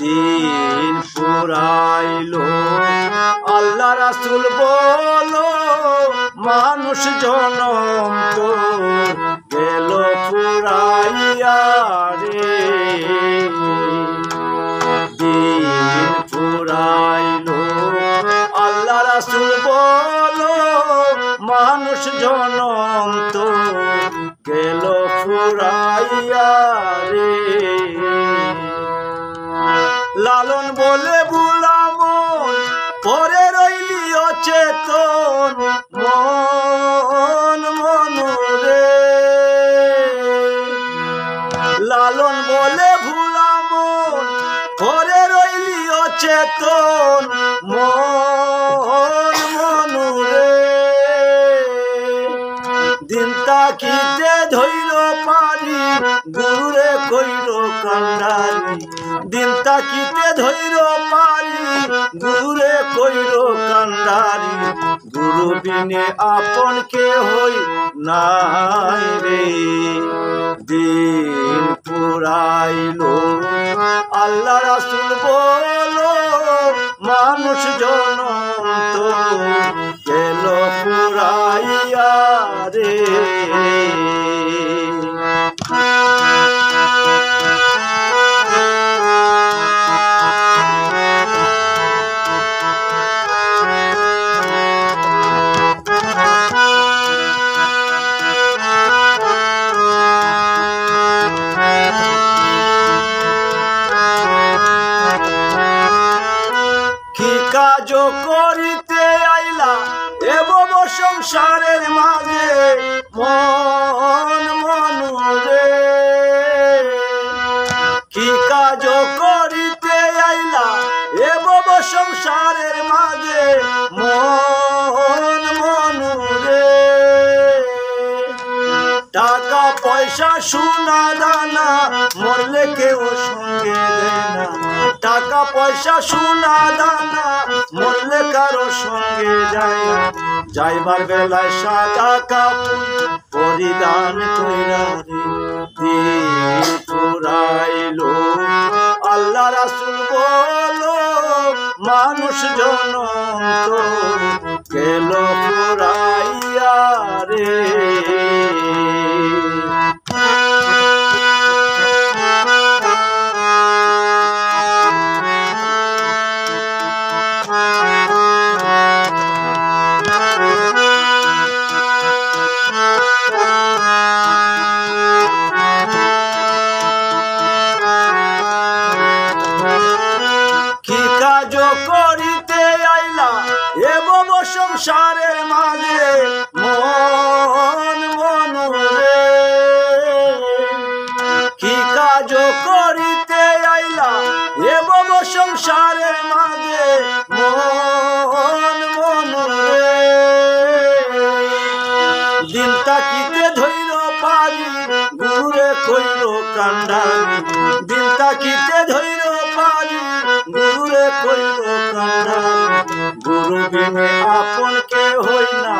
দিন পুরাইলো আল্লাহ রাসূল বলো মানুষ জনম তো গেল পুরাইয়া রে দিন পুরাইলো আল্লাহ রাসূল বলো মানুষ জনম তো গেল পুরাইয়া রে লালন বলে বুলামন পরে রইলি অচেতন মন মনরে লালন বলে ভুলামন পরে রইলি অচেতন মন মনরে দিন তাকিতে ধৈর পারি গুরুরে কইর কান্ডারি দিন তাকিতে ধৈর পারি গুরুরে কইর কান্ডারি গুরু বিনে আপন কে হই নাই রে দিন পুরাইলো আল্লাহ রাসূল বলো মানুষ জনম তো গেল পুরাইয়া রে কাজ করিতে আইলা এবব সংসারের মাঝে মন মনুরে কি কাজ করিতে আইলা এবব সংসারের মাঝে মন মনুরে টাকা পয়সা সোনা দানা মরলে কেউ সঙ্গে দেয় না টাকা পয়সা সোনা দানা মরলে কারো সঙ্গে যায় না যাইবার বেলায় সাদা কাপড় পরিধান কইরা রে দিন পুরাইলো আল্লাহ রাসূল বলো মানুষ জনম তো গেল পুরাইয়া রে করিতে আইলা এবব সংসারের মাঝে মন মনুরে কি কাজ করিতে আইলা এবব সংসারের মাঝে মন মনুরে দিন তাকিতে ধৈর পারি গুরুরে কইর কান্ডারি দিন তাকিতে ধৈর পারি গুরুরে কইর কান্ডারি গুরু বিনে আপন কে হই না।